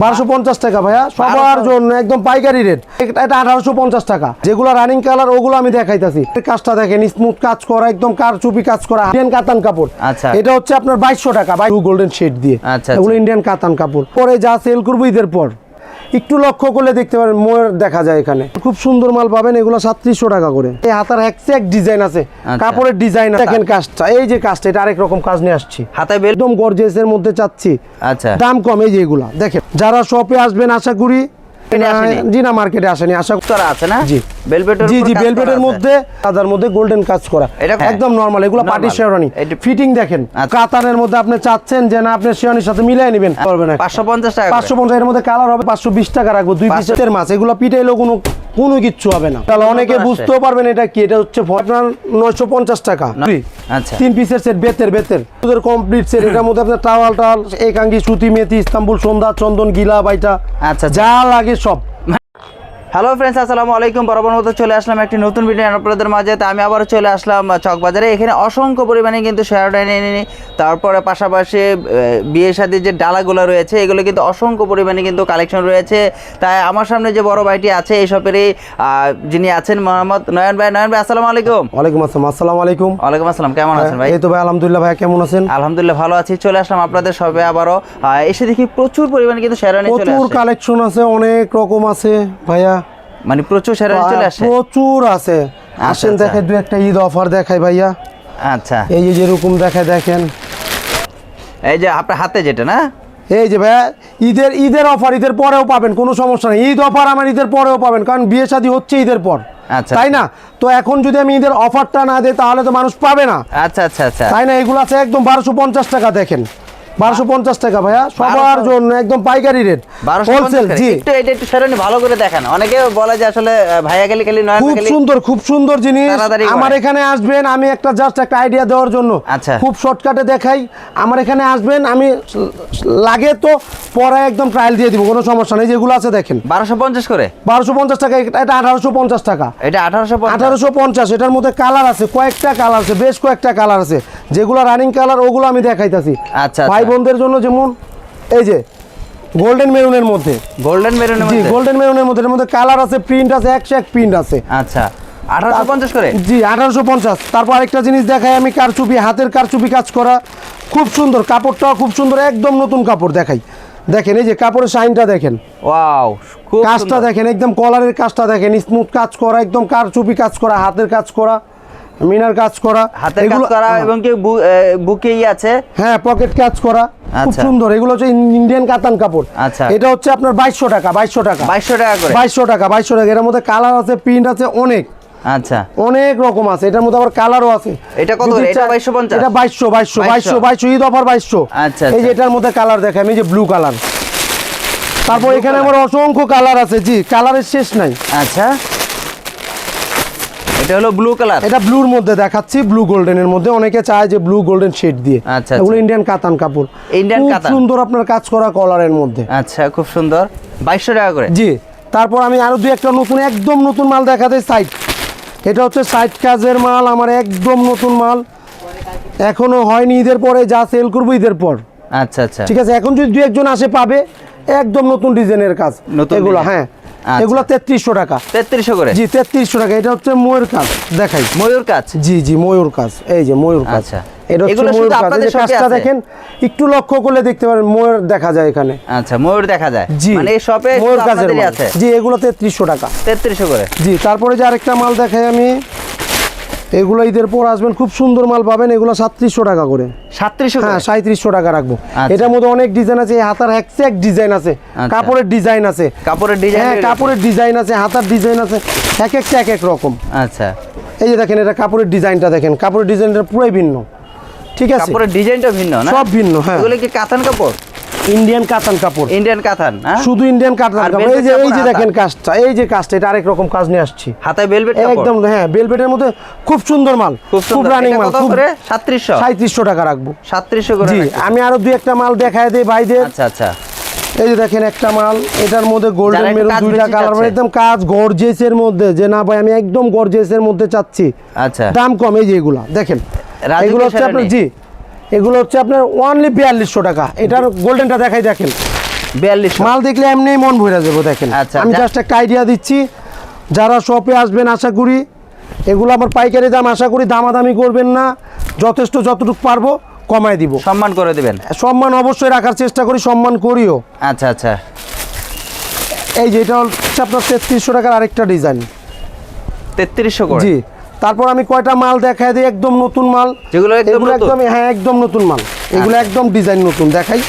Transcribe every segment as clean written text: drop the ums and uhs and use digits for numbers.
1250 টাকা ভাইয়া, সবার জন্য একদম পাইকারি রেট। এটা 1850 টাকা। যেগুলো রানিং কালার ওগুলো আমি দেখাইতাছি। কাজটা দেখেন, স্মুথ কাজ করা, একদম কারচুপি কাজ করা, ইন্ডিয়ান কাতান কাপড়। আচ্ছা, এটা হচ্ছে আপনার 2200 টাকা, গোল্ডেন শেড দিয়ে। আচ্ছা, এগুলো ইন্ডিয়ান কাতান কাপড়। পরে যা সেল করবো ঈদের পর একটু লক্ষ্য করলে দেখতে পারেন ময়ূর দেখা যায় এখানে। খুব সুন্দর মাল পাবেন, এগুলো 3700 টাকা করে। এই হাতার এক ডিজাইন আছে, কাপড়ের ডিজাইন দেখেন। কাজটা এই যে কাজটা, এটা আরেক রকম কাজ নিয়ে আসছি। হাতায় একদম গর্জিয়াসের মধ্যে চাচ্ছি। আচ্ছা, দাম কম। এই যে এগুলা দেখেন, যারা শপে আসবেন আশা করি, জি না মার্কেটে আসেনি, আশা করা আছে না। জি বেলভেটের, জি জি বেলভেটের মধ্যে, সাদার মধ্যে গোল্ডেন কাজ করা, একদম নরমাল। এগুলো পার্টি শেরওয়ানি, ফিটিং দেখেন। কাতানের মধ্যে আপনি চাচ্ছেন যে না আপনি শেরওয়ানির সাথে মিলাই নেবেন, পারবেন না। 550 টাকা, 550 এর মধ্যে কালার হবে। 520 টাকা রাখবো। 2 পিসের মাছ, এগুলো পিটাইলেও কোনো কিচ্ছু হবে না। তাহলে অনেকে বুঝতেও পারবেন এটা কি। এটা হচ্ছে আপনার 950 টাকা। আচ্ছা, 3 পিসের সেট, বেতের ওদের কমপ্লিট সেট। এটার মধ্যে আপনার টাওয়াল একাঙ্গি, সুতি, মেথি, ইস্তাম্বুল, সন্ধ্যা, চন্দন, গিলা, বাইটা, আচ্ছা যা লাগে সব। হ্যালো ফ্রেন্ডস, আসসালামু আলাইকুম। বরাবর মতো চলে আসলাম একটি নতুন ভিডিও আপনাদের মাঝে। তো আমি আবারও চলে আসলাম চকবাজারে। এখানে অসংখ্য পরিমাণে কিন্তু শেয়ারডাইন এনে, তারপরে পাশাপাশি বিয়ে শাদীর যে ডালাগুলো রয়েছে এগুলো কিন্তু অসংখ্য পরিমাণে কিন্তু কালেকশন রয়েছে। তাই আমার সামনে যে বড় ভাইটি আছে এই শপেরই যিনি আছেন মোহাম্মদ নয়ন ভাই। নয়ন ভাই আসসালামু আলাইকুম। ওয়ালাইকুম আসসালাম। আসসালামু আলাইকুম। ওয়ালাইকুম আসসালাম। কেমন আছেন ভাই? এই তো ভাই আলহামদুলিল্লাহ। ভাই কেমন আছেন? আলহামদুলিল্লাহ ভালো আছি। চলে আসলাম আপনাদের শপে আবারও। এসে দেখি প্রচুর পরিমাণে কিন্তু শেয়ারডাইন চলে আসে। প্রচুর কালেকশন আছে, অনেক রকম আছে ভাইয়া। মানে প্রচুর শেয়ারডাইন চলে আসে, প্রচুর আছে। আসেন দেখাই, দুই একটা ঈদ অফার দেখাই ভাইয়া। আচ্ছা, এই যে যেরকম দেখায় দেখেন, এই যে আপনার হাতে যেটা না, এই যে ভাইয়া ঈদের অফার। ঈদের পরেও পাবেন, কোনো সমস্যা নেই। ঈদ অফার আমার ঈদের পরেও পাবেন, কারণ বিয়ে শাদী হচ্ছে ঈদের পর। আচ্ছা, তাই না? তো এখন যদি আমি ঈদের অফারটা না দিই তাহলে তো মানুষ পাবে না। আচ্ছা আচ্ছা আচ্ছা, তাই না? এগুলো আছে একদম 1250 টাকা। দেখেন 1250 টাকা ভাইয়া, সবার জন্য একদম পাইকারি রেট, হোলসেল। জি, একটু শেরওয়ানি ভালো করে দেখেন। অনেকে বলে যে আসলে ভাইয়া খালি নয়ন খুব সুন্দর, খুব সুন্দর জিনিস। আমার এখানে আসবেন, আমি জাস্ট একটা আইডিয়া দেওয়ার জন্য আচ্ছা খুব শর্টকাটে দেখাই। আমার এখানে আসবেন, আমি লাগে তো পরে একদম ট্রায়াল দিয়ে দিব, কোনো সমস্যা নেই। যেগুলো আছে দেখেন 1250 করে, 1250 টাকা। এটা 1850 টাকা। এটা 1850। এটার মধ্যে কালার আছে, কয়েকটা কালার আছে, বেশ কয়েকটা কালার আছে। যেগুলো রানিং কালার ওগুলো আমি দেখাইতাছি। আচ্ছা, ভাই বোনদের জন্য। যেমন এই যে গোল্ডেন মেরুনের মধ্যে, গোল্ডেন মেরুনের মধ্যে, জি গোল্ডেন মেরুনের মধ্যে। এর মধ্যে কালার আছে, প্রিন্ট আছে, 101 প্রিন্ট আছে। আচ্ছা, 1850 করে। জি 1850। তারপর আরেকটা জিনিস দেখাই আমি, কারচুপি, হাতের কারচুপি কাজ করা, খুব সুন্দর। কাপড়টাও খুব সুন্দর, একদম নতুন কাপড়। দেখাই, দেখেন এই যে কাপড়ের শাইনটা দেখেন। ওয়াও, খুব কাজটা দেখেন, একদম কলারের কাজটা দেখেন, স্মুথ কাজ করা, একদম কারচুপি কাজ করা, হাতের কাজ করা, মিনার কাজ করা, হাতের কাজ করা, এবং কি বুকেই আছে, হ্যাঁ পকেট কাজ করা, খুব সুন্দর। এগুলো হচ্ছে ইন্ডিয়ান কাতান কাপড়। আচ্ছা, এটা হচ্ছে আপনার 2200 টাকা। 2200 টাকা, 2200 টাকা করে। 2200 টাকা, 2200 টাকা। এর মধ্যে কালার আছে, প্রিন্ট আছে, অনেক। আচ্ছা, অনেক রকম আছে। এটার মধ্যে আবার কালারও আছে। এটা কত? এটা 2250। এটা 2200 ঈদ অফার 2200। আচ্ছা, এই যে এটার মধ্যে কালার দেখাই, এই যে ব্লু কালার। তারপর এখানে আমার অসংখ্য কালার আছে। জি, কালারের শেষ নাই। আচ্ছা, এটা হলো ব্লু কালার। এটা ব্লুর মধ্যে দেখাচ্ছি, ব্লু গোল্ডেনের মধ্যে। অনেকে চায় যে ব্লু গোল্ডেন শেড দিয়ে। আচ্ছা, এগুলো ইন্ডিয়ান কাতান কাপড়, ইন্ডিয়ান কাতান, খুব সুন্দর আপনার কাজ করা কলারের মধ্যে। আচ্ছা, খুব সুন্দর। 2200 টাকা করে। জি, তারপর আমি আরো দুই একটা নতুন, একদম নতুন মাল দেখাতে চাই। এটা হচ্ছে সাইড কাজের মাল, আমার একদম নতুন মাল, এখনো হয়নি। ঈদের পরে যা সেল করবো ঈদের পর। আচ্ছা আচ্ছা, ঠিক আছে। এখন যদি দুই একজন আসে পাবে, একদম নতুন ডিজাইনের কাজ এগুলো। হ্যাঁ, এগুলো 3300 টাকা। 3300 করে। জি 3300 টাকা। এটা হচ্ছে ময়ূর কাজ, দেখাই। ময়ূর কাজ, জি জি ময়ূর কাজ। এই যে ময়ূর কাজ। আচ্ছা, এটা হচ্ছে ময়ূর কাজ। এই কাজটা দেখেন, একটু লক্ষ্য করলে দেখতে পারেন ময়ূর দেখা যায় এখানে। আচ্ছা, ময়ূর দেখা যায়। জি, মানে এই শপে ময়ূর কাজের আপনাদেরই আছে। জি, এগুলো 3300 টাকা। 3300 করে। জি, তারপরে যে আরেকটা মাল দেখাই আমি, এগুলো ঈদের পর আসবেন, খুব সুন্দর মাল পাবেন। এগুলো 3700 টাকা করে। 3700? হ্যাঁ, 3700 টাকা রাখবো। আচ্ছা, এটার মধ্যে অনেক ডিজাইন আছে। হাতার এক ডিজাইন আছে, কাপড়ের ডিজাইন আছে, কাপড়ের ডিজাইন, হ্যাঁ কাপড়ের ডিজাইন আছে, হাতার ডিজাইন আছে, এক এক রকম। আচ্ছা, এই যে দেখেন, এটা কাপড়ের ডিজাইনটা দেখেন, কাপড়ের ডিজাইনটা পুরাই ভিন্ন। ঠিক আছে, কাপড়ের ডিজাইনটা ভিন্ন না? সব ভিন্ন। হ্যাঁ, এগুলো কি কাতান কাপড়? ইন্ডিয়ান কাতান কাপড়। ইন্ডিয়ান কাতান, শুধু ইন্ডিয়ান কাতান কাপড়। এই যে দেখেন কাজটা, এই যে কাজটা, এটা আরেক রকম কাজ নিয়ে আসছি। হাতায় বেলভেট কাপড়, একদম। হ্যাঁ, বেলভেটের মধ্যে খুব সুন্দর মাল, খুব রানিং মাল। কত করে? 3700 টাকা রাখবো। 3700 করে। জি, আমি আরো দুই একটা মাল দেখায় দেই ভাইদের। আচ্ছা আচ্ছা, এই যে দেখেন একটা মাল, এটার মধ্যে গোল্ডেন মেরুন, দুইটা কালার, একদম কাজ গর্জিয়াসের মধ্যে। যে না ভাই আমি একদম গর্জিয়াসের মধ্যে চাচ্ছি, আচ্ছা, দাম কম। এই যে এগুলা দেখেন, এগুলো হচ্ছে আপনার, জি এগুলো হচ্ছে আপনার অনলি 4200 টাকা। এটার গোল্ডেনটা দেখাই, দেখেন 4200 মাল দেখলে এমনি মন ভরে যাবো। দেখেন আচ্ছা, আমি জাস্ট একটা আইডিয়া দিচ্ছি, যারা শপে আসবেন আশা করি এগুলো আমার পাইকারি দাম, আশা করি দামাদামি করবেন না, যথেষ্ট যতটুকু পারবো কমায় দিব, সম্মান করে দিবেন। সম্মান অবশ্যই রাখার চেষ্টা করি, সম্মান করিও। আচ্ছা আচ্ছা, এই যে এটা হচ্ছে আপনার 3300 টাকার আরেকটা ডিজাইন। 3300 করে। জি, তারপর আমি কয়টা মাল দেখাই দিই, একদম নতুন মাল, যেগুলো একদম এগুলো নতুন? একদম, হ্যাঁ একদম নতুন মাল, এগুলো একদম ডিজাইন নতুন দেখাই।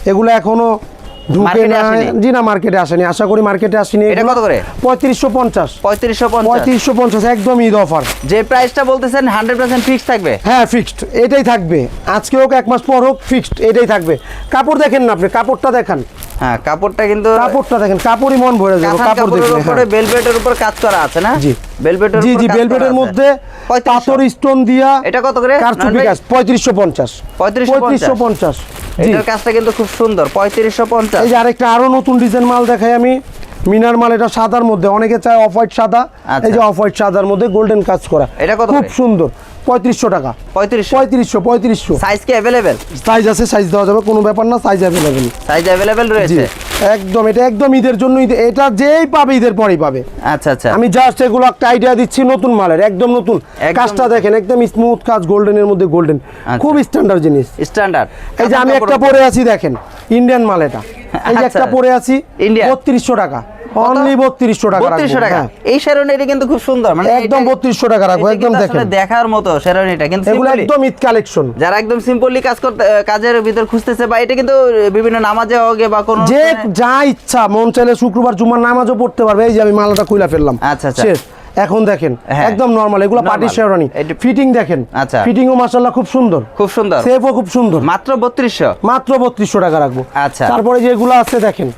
এগুলো এখনো ঢুকে মার্কেটে না, আসেনি? জি না মার্কেটে আসেনি, আশা করি মার্কেটে আসেনি। এটা কত করে? 3550। 3550। 3550 একদম ঈদ অফার। যে প্রাইসটা বলতেছেন 100% ফিক্স থাকবে? হ্যাঁ ফিক্সড, এটাই থাকবে, আজকে হোক এক মাস পর হোক, ফিক্সড এটাই থাকবে। কাপড় দেখেন না আপনি, কাপড়টা দেখান, হ্যাঁ কাপড়টা কিন্তু কাপড়টা দেখেন, কাপড়ই মন ভরে যাবে কাঁথান কাপড় কাপড়ের দেখলে। উপরে ভেলভেটের উপর কাজ করা আছে না? জি ভেলভেটের জি উপর জি, কাজ ভেলভেটের করা আছে। মধ্যে 3500 পাথর স্টোন দিয়া। এটা কত করে? কারচুপি কাজ 3550। 3550 জি। এটার কাজটা কিন্তু খুব সুন্দর। 3550। এই যে আরেকটা আরো নতুন ডিজাইন মাল দেখাই আমি, মিনার মাল, এটা সাদার মধ্যে, অনেকে চায় অফ হোয়াইট সাদা, আচ্ছা। এই যে অফ হোয়াইট সাদার মধ্যে গোল্ডেন কাজ করা, এটা কত খুব করে? সুন্দর। 3500 টাকা। 3500। সাইজ কি अवेलेबल? সাইজ আছে, সাইজ দেওয়া যাবে, কোনো ব্যাপার না, সাইজ অ্যাভেলেবেল। সাইজ अवेलेबल জি রয়েছে। একদম, এটা একদম ঈদের জন্য, এটা যেই পাবে ঈদের পরেই পাবে। আচ্ছা আচ্ছা, আমি জাস্ট এগুলো একটা আইডিয়া দিচ্ছি নতুন মালের, একদম নতুন একদম কাজটা নতুন। দেখেন, একদম স্মুথ কাজ, গোল্ডেনের মধ্যে গোল্ডেন, খুব স্ট্যান্ডার্ড জিনিস। স্ট্যান্ডার্ড। এই যে আমি একটা পরে আছি দেখেন, ইন্ডিয়ান মাল এটা, এই যে আচ্ছা। একটা পরে আছি, Indian? 3200 টাকা, অনলি 3200 টাকা 3200 টাকা। হ্যাঁ। এই শেরওয়ানিটা কিন্তু খুব সুন্দর, মানে একদম এটা- 3200 টাকা রাখবো, এটা একদম কিন্তু আসলে দেখেন, দেখার মতো শেরওয়ানিটা কিন্তু এগুলো simply- একদম ঈদ কালেকশন। যারা একদম সিম্পলি কাজ করতে কাজের ভিতর খুঁজতেছে, বা এটা কিন্তু বিভিন্ন নামাজে হোক বা কোনো যে যা ইচ্ছা মন চাইলে শুক্রবার জুমার নামাজও পড়তে পারবে। এই যে আমি মালাটা খুলে ফেললাম, আচ্ছা, আচ্ছা। শেষ। এখন দেখেন হ্যাঁ। একদম নরমাল, এগুলো Normal। পার্টি শেরওয়ানি, এটা- ফিটিং দেখেন, আচ্ছা। ফিটিংও মাশাআল্লাহ খুব সুন্দর, খুব সুন্দর। সেফও খুব সুন্দর, মাত্র 3200। মাত্র 3200 টাকা রাখবো। আচ্ছা। তারপরে যে এগুলো আছে দেখেন,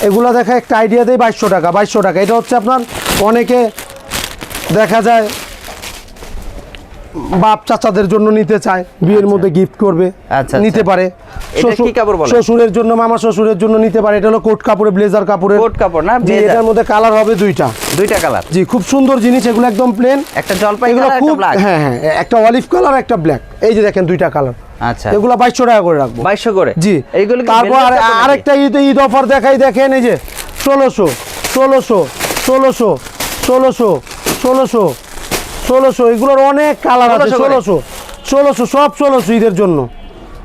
এগুলা দেখা একটা আইডিয়া দেয় 2200 টাকা। 2200 টাকা, এটা হচ্ছে আপনার অনেকে দেখা যায় বাপ চাচাদের জন্য নিতে চায়, বিয়ের মধ্যে গিফট করবে, আচ্ছা, নিতে আচ্ছা। পারে। এটা কি কাপড় বলে? শ্বশুরের জন্য, মামা শ্বশুরের জন্য নিতে পারে। এটা হলো কোট কাপড়ে, ব্লেজার কাপড়ের, কোট কাপড় না, জি। blazer? এটার মধ্যে কালার হবে দুইটা। দুইটা কালার। জি, খুব সুন্দর জিনিস, এগুলো একদম প্লেন, একটা জলপাই এগুলো কালার, খুব, একটা ব্ল্যাক। হ্যাঁ হ্যাঁ, একটা অলিভ কালার, একটা ব্ল্যাক, এই যে দেখেন দুইটা কালার। আচ্ছা, এগুলো 2200 টাকা করে রাখবো। 2200 করে। জি। এইগুলো কি তারপর velvet কাপড় নাকি? আরেকটা ঈদ অফার দেখাই, দেখেন এই যে 1600 1600 1600 1600 1600 1600, এগুলোর অনেক কালার আছে। 1600 করে। 1600 1600 সব 1600 ঈদের জন্য।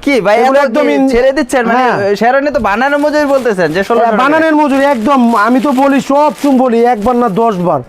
কি ভাই এগুলো এত একদম কি ছেড়ে দিচ্ছেন, মানে হ্যাঁ। শেরওয়ানি তো বানানো মজুরি বলতেছেন যে 1600 টাকা। বানানের মজুরি একদম, আমি তো বলি সব বলি একবার না 10 বার,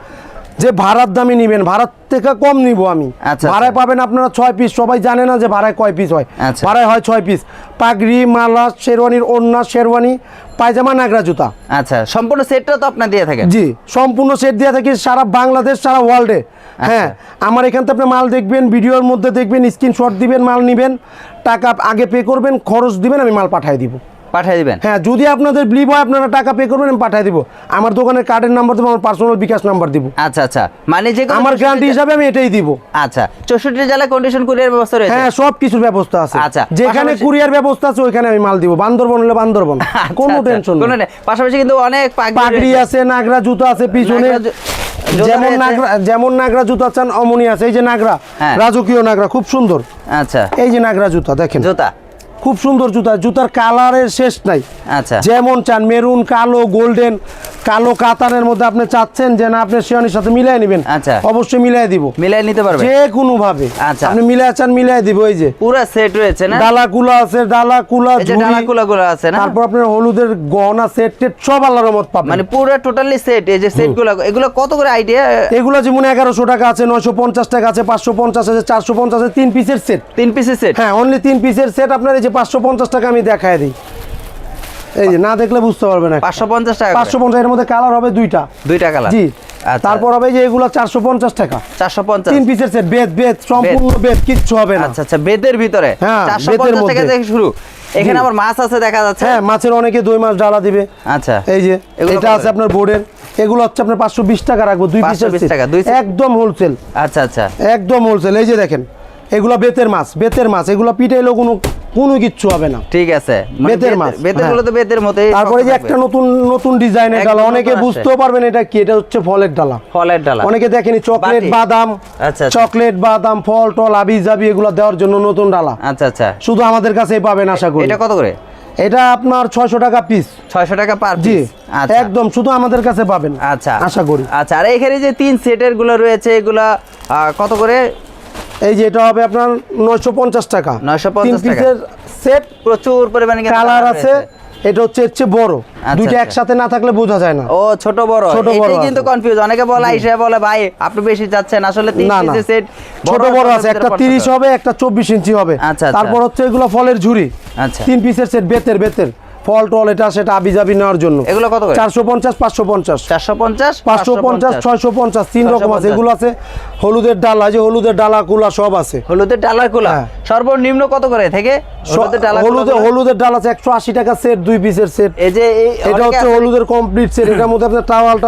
যে ভাড়ার দামে নিবেন, ভাড়ার থেকে কম নিব আমি। আচ্ছা, ভাড়ায় পাবেন আপনারা 6 পিস, সবাই জানে না যে ভাড়ায় কয় পিস হয়। আচ্ছা। ভাড়ায় হয় 6 পিস, পাগড়ি, মালা, শেরওয়ানির ওড়না, শেরওয়ানি, পায়জামা, নাগরা জুতা। আচ্ছা, সম্পূর্ণ সেটটা তো আপনার দিয়ে থাকেন? জি, সম্পূর্ণ সেট দিয়ে থাকি সারা বাংলাদেশ, সারা ওয়ার্ল্ডে। হ্যাঁ, আমার এখান থেকে আপনি মাল দেখবেন, ভিডিওর মধ্যে দেখবেন, স্ক্রিনশট দিবেন, মাল নেবেন, টাকা আগে পে করবেন, খরচ দিবেন, আমি মাল পাঠিয়ে দিব। পাঠিয়ে দিবেন? হ্যাঁ, যদি আপনাদের বিলিভ হয় আপনারা টাকা পে করবেন, আমি পাঠিয়ে দিব। আমার দোকানের কার্ডের নাম্বার দেবো, আমার পার্সোনাল বিকাশ নাম্বার দিব। আচ্ছা আচ্ছা, মানে যে কোনো আমার গ্যারান্টি হিসাবে আমি এটাই দিব। আচ্ছা, 64 জেলা কন্ডিশন কুরিয়ার ব্যবস্থা রয়েছে? হ্যাঁ, সব কিছুর ব্যবস্থা আছে। আচ্ছা, যেখানে পাশাপাশি- কুরিয়ার ব্যবস্থা আছে ওইখানে আমি মাল দিব। বান্দরবন হলে বান্দরবন, কোনো আচ্ছা, টেনশন কোনো নেই। নেই। পাশাপাশি কিন্তু অনেক পাগড়ি আছে, নাগরা জুতো আছে পিছনে, নাগরা জুতো যেমন রয়েছে। যেমন নাগরা জুতো আছেন অমনি আছে। এই যে নাগরা, হ্যাঁ। রাজকীয় নাগরা, খুব সুন্দর। আচ্ছা, এই যে নাগরা জুতা দেখেন, জুতা। খুব সুন্দর জুতা, জুতার কালারের শেষ নাই। আচ্ছা, যেমন চান, মেরুন, কালো, গোল্ডেন, কালো কাতানের মধ্যে আপনি চাচ্ছেন যে না আপনি শেরওয়ানির সাথে মিলাই নেবেন, আচ্ছা। অবশ্যই মিলাই দিব, মিলাই নিতে পারবে? যে কোনো ভাবে। আচ্ছা। আপনি মিলাই চান মিলাই দিব। এই যে পুরো সেট রয়েছে না? ডালা কুলা আছে, ডালা কুলা, এই যে ঝুড়ি, ডালাকুলাগুলো আছে না? তারপর আপনার হলুদের গহনা সেট টেট সব আল্লাহর রহমত পাবেন। মানে পুরো টোটালি সেট। এই যে সেটগুলো, এগুলো কত করে আইডিয়া? এগুলো যেমন 1100 টাকা আছে, 950 টাকা আছে, 550 আছে, 450 আছে, 3 পিসের সেট। 3 পিসের সেট? হ্যাঁ, অনলি 3 পিসের সেট। আপনার এই যে 550 টাকা আমি দেখায় দিই, এই যে না দেখলে বুঝতে পারবেন না। 550 টাকা? 550 এর মধ্যে কালার হবে দুইটা। দুইটা কালার? জি। আচ্ছা। তারপর হবে যে এগুলো 450 টাকা, 450? 3 পিসের সেট, বেদ সম্পূর্ণ বেদ, কিচ্ছু হবে না। আচ্ছা আচ্ছা, বেদের ভিতরে? হ্যাঁ, 450 বেদের টাকা মধ্যে। থেকে শুরু। এখানে জি। আবার মাছ আছে দেখা যাচ্ছে। হ্যাঁ, মাছের অনেকে 2 মাছ ডালা দিবে। আচ্ছা, এই যে এগুলো এটা কত আছে করে? আপনার বোর্ডের, এগুলো হচ্ছে আপনার 520 টাকা রাখবো, 2 পিসের 520 সেট, টাকা, 2 সেট। একদম হোলসেল, আচ্ছা আচ্ছা, একদম হোলসেল। এই যে দেখেন, এগুলো বেতের মাছ, বেতের মাছ, এগুলো পিটাইলেও কোনো কিচ্ছু হবে না। ঠিক আছে। বেতের মাছ, বেতের হ্যাঁ। গুলো তো বেতের মতোই। তারপরে যে শক্ত একটা থাকবে। নতুন ডিজাইনের একদম ডালা, নতুন অনেকে আসছে। বুঝতেও পারবেন এটা কি, এটা হচ্ছে ফলের ডালা। ফলের ডালা? অনেকে দেখেনি চকলেট বাটি? বাদাম, আচ্ছা, আচ্ছা। চকলেট বাদাম, ফল টল আবি জাবি এগুলো দেওয়ার জন্য নতুন ডালা, আচ্ছা আচ্ছা, শুধু আমাদের কাছেই পাবেন আশা করি। এটা কত করে? এটা আপনার 600 টাকা পিস। 600 টাকা পার জি পিস। আচ্ছা একদম শুধু আমাদের কাছে পাবেন। আচ্ছা আশা করি। আচ্ছা, আর এখানে যে 3 সেটের গুলো রয়েছে এগুলা কত করে? এই যে এটা হবে আপনার 950 টাকা। 950 3 পিসের সেট, প্রচুর পরিমাণে কিন্তু কালার আছে। রয়েছে। এটা হচ্ছে এর চেয়ে বড়, দুইটা আচ্ছা। একসাথে না থাকলে বোঝা যায় না। ও ছোট বড়, ছোট বড় এটাই কিন্তু আছে। কনফিউজ। অনেকে বলে আইসা বলে ভাই আপনি বেশি চাচ্ছেন, আসলে 3 না না, পিসের সেট ছোট বড় আছে, একটা 30 হবে, একটা 24 ইঞ্চি হবে। আচ্ছা, আচ্ছা। তারপর হচ্ছে এগুলো ফলের ঝুড়ি, আচ্ছা 3 পিসের সেট, বেতের ফল টল এটা সেটা আবিজাবি নেওয়ার জন্য। এগুলো কত করে? 450, 550, 450, 550, 650, 3 রকম আছে। 650 এগুলো আছে হলুদের ডালা, যে হলুদের ডালা কুলা সব আছে। হলুদের ডালার কুলা হ্যাঁ। সর্বনিম্ন কত করে থেকে? হলুদের ডালা হলুদের ডাল আছে 180 টাকা সেট, 2 পিসের সেট। এই যে এটা হচ্ছে হলুদের কমপ্লিট সেট। এটার মধ্যে আপনার টাওয়াল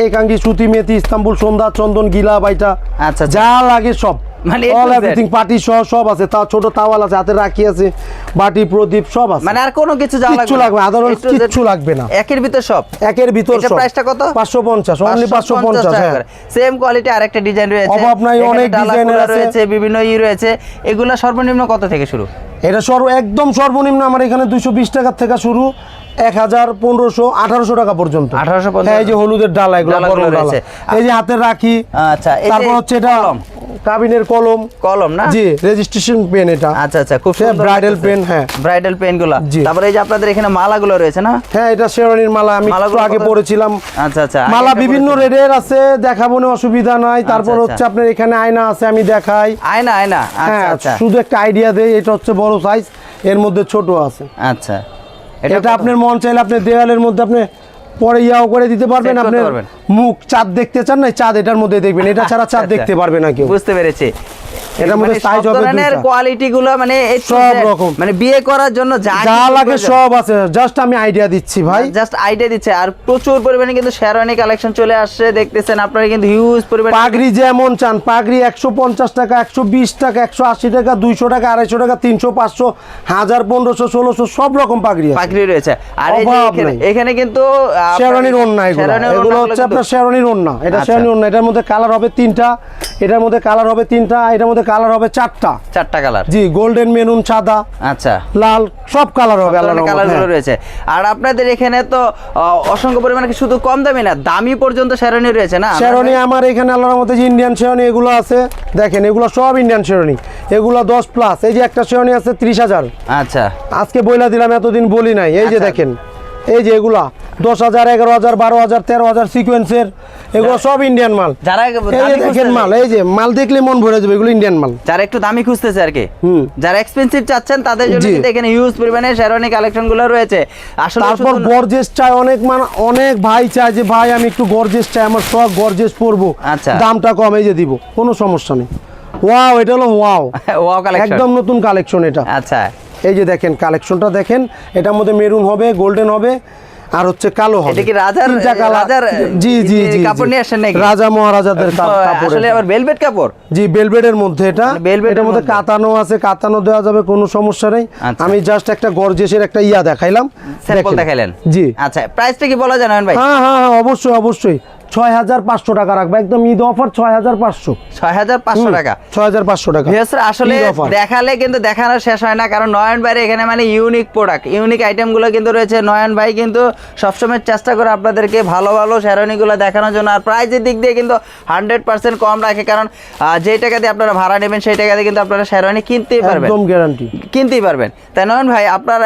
একাঙ্গি, সুতি, মেথি, ইস্তাম্বুল, সন্ধ্যা, চন্দন, গিলা, বাইটা, আচ্ছা, যা লাগে সব, মানে অল এভরিথিং, পাটি সহ সব আছে। তা ছোট টাওয়াল আছে, হাতে রাখি আছে, বাটি, প্রদীপ সব আছে। মানে আর কোনো কিছু যা কিচ্ছু লাগবে, আদারওয়াইজ কিচ্ছু লাগবে না। একের ভিতর সব, একের ভিতর এটা সব। প্রাইসটা কত? 550, অনলি 550। হ্যাঁ, সেম কোয়ালিটি আরেকটা ডিজাইন রয়েছে, অভাব নাই, এখানে অনেক ডালা ডিজাইনের কুলা আছে। রয়েছে, বিভিন্ন রয়েছে। এগুলা সর্বনিম্ন কত থেকে শুরু? এটা একদম সর্বনিম্ন আমার এখানে 220 টাকা থেকে শুরু, 1000, 1500, 1800 টাকা পর্যন্ত। 1850। হ্যাঁ, এই যে হলুদের ডালা, এগুলো বড় ডালাগুলো ডালা। রয়েছে। এই যে হাতের রাখি। আচ্ছা, এই যে তারপর হচ্ছে এটা কলম। কাবিনের কলম। কলম না? জি, রেজিস্ট্রেশন পেন এটা। আচ্ছা আচ্ছা, খুব সে সুন্দর ব্রাইডাল লাগতেছে। পেন। হ্যাঁ, ব্রাইডাল পেন গুলা। জি। তারপরে এই যে আপনাদের এখানে মালাগুলো রয়েছে না? হ্যাঁ, এটা শেরওয়ানির মালা, আমি একটু মালাগুলো আগে কত? পরেছিলাম। আচ্ছা আচ্ছা, আগে মালা একটা বিভিন্ন পরেছিলেন। রেডের আছে, দেখাবো না, অসুবিধা নাই। তারপর আচ্ছা, হচ্ছে আপনার এখানে আয়না আছে, আমি দেখাই। আয়না আচ্ছা হ্যাঁ, আচ্ছা শুধু একটা আইডিয়া দেই। এটা হচ্ছে বড় সাইজ, এর মধ্যে ছোট আছে। আচ্ছা, এটা কত? আপনার মন চাইলে আপনি দেওয়ালের মধ্যে আপনি পরে ইয়াও করে দিতে পারবেন। Set করতে আপনি পারবেন। মুখ চাঁদ দেখতে চান না, চাঁদ এটার মধ্যে দেখবেন। এটা ছাড়া চাঁদ আচ্ছা, দেখতে পারবে না কেউ। বুঝতে পেরেছি। এটার মধ্যে মানে size সব হবে ধরনের 2টা। কোয়ালিটি গুলো, মানে A to সব Z, রকম। মানে বিয়ে করার জন্য যা যা কিছু লাগে প্রয়োজন। সব আছে, জাস্ট আমি আইডিয়া দিচ্ছি ভাই। জাস্ট আইডিয়া দিচ্ছে। আর প্রচুর পরিমাণে কিন্তু শেরওয়ানি কালেকশন চলে আসছে, দেখতেছেন আপনারা কিন্তু হিউজ পরিমাণে। পাগড়ি যেমন চান, পাগড়ি 150 টাকা, 120 টাকা, 180 টাকা, 200 টাকা, 250 টাকা, 300, 500, 1000, 1500, 1600 সব রকম পাগড়ি আছে। পাগড়ি রয়েছে। আর এই যে অভাব এখানে- নাই। এখানে কিন্তু শেরওয়ানির ওড়না, শেরওয়ানির এগুলো ওড়নাগুলো হচ্ছে কিন্তু- আপনার শেরওয়ানির ওড়না। এটা আচ্ছা। শেরওয়ানির ওড়না। এটার মধ্যে কালার হবে 3টা, এটার মধ্যে কালার হবে 3টা, এটার মধ্যে কালার হবে 4টা। 4টা কালার। জি, গোল্ডেন, মেরুন, সাদা, আচ্ছা, লাল, সব কালার হবে। কালারগুলো রয়েছে। আর আপনাদের এখানে তো অসংখ্য পরিমাণে কি শুধু কম দামি না, দামি পর্যন্ত শেরওয়ানি রয়েছে না? শেরওয়ানি আমার এখানে আল্লাহর মধ্যে যে ইন্ডিয়ান শেরওয়ানি এগুলো আছে, দেখেন এগুলো সব ইন্ডিয়ান শেরওয়ানি। এগুলো 10 প্লাস। এই যে একটা শেরওয়ানি আছে 30,000, আচ্ছা আজকে বইলা দিলাম, এতদিন বলি নাই। এই যে আচ্ছা। দেখেন, এই যে এগুলা 10,000, 11,000, 12,000, 13,000 সিকোয়েন্সের, এগুলো সব ইন্ডিয়ান মাল। যারা এই যে দামি দেখেন খুঁজতেছে- মাল, এই যে মাল দেখলে মন ভরে যাবে, এগুলো ইন্ডিয়ান মাল। যারা একটু দামি খুঁজতেছে আর কি, হুম। যারা এক্সপেন্সিভ চাচ্ছেন তাদের জন্য জি। কিন্তু এখানে হিউজ পরিমাণে শেরওয়ানি কালেকশন গুলো রয়েছে। আসলে তারপর শুধু- গর্জেস চায় অনেক ভাই চায় যে ভাই আমি একটু গর্জেস চাই, আমার সব গর্জেস পরবো, আচ্ছা। দামটা কম, এই যে দিব, কোনো সমস্যা নেই। ওয়াও, এটা হলো ওয়াও, ওয়াও কালেকশন। একদম নতুন কালেকশন এটা। আচ্ছা, এই যে দেখেন কালেকশনটা দেখেন, এটার মধ্যে মেরুন হবে, গোল্ডেন হবে, আর হচ্ছে কালো হবে। এটা কি রাজার- 3টা কালার। রাজার, জি জি জি, কাপড় জি। নিয়ে আসেন নাকি? রাজা মহারাজাদের কাপড়। আসলে আবার ভেলভেট কাপড়। জি, বেলভেটের মধ্যে এটা। মানে velvet এটার এর মধ্যে মধ্যে। কাতানো আছে, কাতানো দেওয়া যাবে, কোনো সমস্যা নেই। আচ্ছা। আমি জাস্ট একটা গর্জেসের একটা ইয়া দেখাইলাম, স্যাম্পল দেখেন। দেখাইলেন। জি। আচ্ছা, প্রাইসটা কি বলা জানেন ভাই? হ্যাঁ হ্যাঁ হ্যাঁ, অবশ্যই অবশ্যই। 6,500 টাকা রাখবো, একদম ঈদ অফার 6,500। 6,500 টাকা। 6,500 টাকা। ভিউয়ার্স, আসলে ঈদ offer। দেখালে কিন্তু দেখানো শেষ হয় না, কারণ নয়ন ভাইয়ের এখানে মানে ইউনিক প্রোডাক্ট, ইউনিক আইটেমগুলো কিন্তু রয়েছে। নয়ন ভাই কিন্তু সবসময় চেষ্টা করে আপনাদেরকে ভালো ভালো শেরওয়ানিগুলো দেখানোর জন্য। আর প্রাইসের দিক দিয়ে কিন্তু 100% কম রাখে, কারণ যেই টাকা দিয়ে আপনারা ভাড়া নেবেন সেই টাকা দিয়ে কিন্তু আপনারা শেরওয়ানি কিনতেই পারবেন, একদম গ্যারান্টি। কিনতেই পারবেন। তাই নয়ন ভাই, আপনার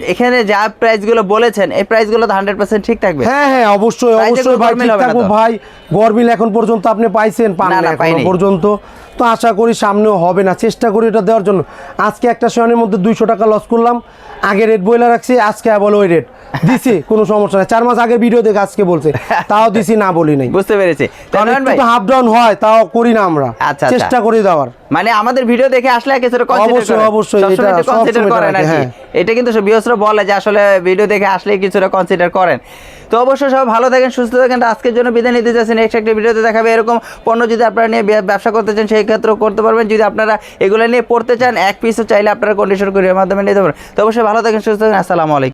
এখানে যা প্রাইসগুলো বলেছেন এই প্রাইসগুলো তো 100% ঠিক থাকবে? হ্যাঁ হ্যাঁ, অবশ্যই প্রাইসে অবশ্যই কোনো ভাই, গরমিল ঠিক হবে না থাকবো তো? ভাই। গরমিল এখন পর্যন্ত আপনি পাইছেন? পান না, না না, এখনো পাইনি। পর্যন্ত। তো আশা করি সামনেও হবে না, চেষ্টা করি এটা দেওয়ার জন্য। আজকে একটা শেরওয়ানির মধ্যে 200 টাকা লস করলাম, আগে রেট বইলা রাখছি, আজকে বলে ওই রেট দিছি, কোনো সমস্যা নাই। 4 মাস আগের ভিডিও দেখে আজকে বলছে, তাও দিছি, না বলি নাই। বুঝতে পেরেছি। তাই কারণ নয়ন ভাই, একটু হাফ ডাউন হয়, তাও করি না আমরা, আচ্ছা, চেষ্টা করি দেওয়ার। মানে আমাদের ভিডিও দেখে আসলে কিছুটা কনসিডার অবশ্যই, করেন, অবশ্যই, সবসময় এটা একটু কনসিডার সবসময় করেন আর রাখে, কি। হ্যাঁ। এটা কিন্তু ভিউয়ার্সরা বলে যে আসলে ভিডিও দেখে আসলে কিছুটা কনসিডার করেন। তো অবশ্যই সব ভালো থাকেন, সুস্থ থাকেন। আজকের জন্য বিদায় নিতে যাচ্ছেন। নেক্সট একটা ভিডিওতে দেখাবে এরকম পণ্য, যদি আপনারা নিয়ে ব্যবসা করতে চান সেই ক্ষেত্রেও করতে পারবেন। যদি আপনারা এগুলো নিয়ে পড়তে চান, এক পিসও চাইলে আপনারা কন্ডিশন কুরিয়ারের মাধ্যমে নিতে পারবেন। তো অবশ্যই ভালো থাকেন, সুস্থ থাকেন। আসসালামু আলাইকুম।